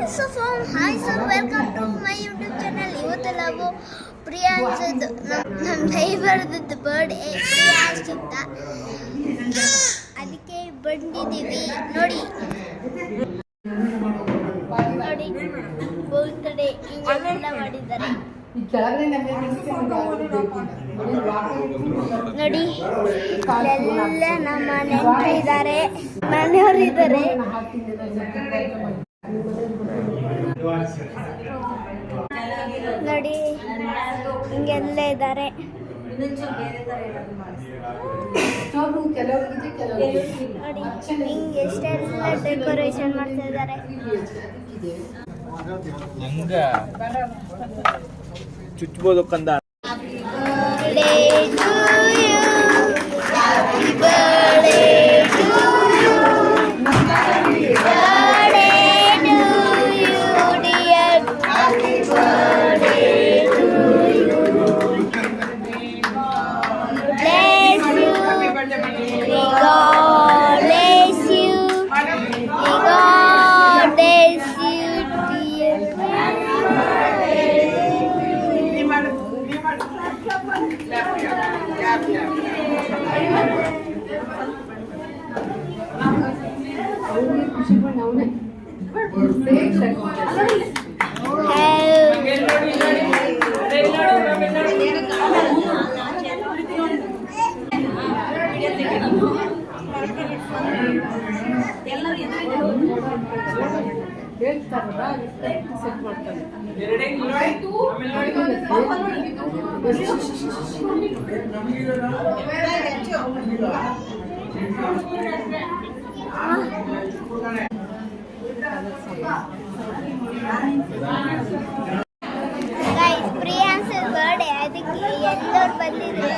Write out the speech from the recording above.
Hi sir, welcome to my YouTube channel. ಇವತ್ತು ನಾವು ಪ್ರಿಯಾಂಶದ್ದು ನಮ್ಮ ನೈಬರ್ದು ಬರ್ಡೇ ಪ್ರಿಯಾಂಶ್ ಅಂತ ಅದಕ್ಕೆ ಬಂದಿದ್ದೀವಿ. ನೋಡಿ ಬರ್ತ್ಡೇ ಹಿಂಗೆಲ್ಲ ಮಾಡಿದ್ದಾರೆ. ನೋಡಿ ಎಲ್ಲ ನಮ್ಮ ನೆಂಟರಿದ್ದಾರೆ, ಮನೆಯವರಿದ್ದಾರೆ. ನೋಡಿ ಹಿಂಗೆಲ್ಲ ಇದ್ದಾರೆ. ನೋಡಿ ಹಿಂಗೆ ಎಷ್ಟೆಲ್ಲ ಡೆಕೋರೇಷನ್ ಮಾಡ್ತಾ ಇದ್ದಾರೆ. ಚುಚ್ಚಬಹುದು ಕಂದ. ಪ್ರಿಯಾಂಶ್ ಬರ್ಡೇ ಅದಕ್ಕೆ ಎಲ್ಲರೂ ಬಂದಿದ್ರು.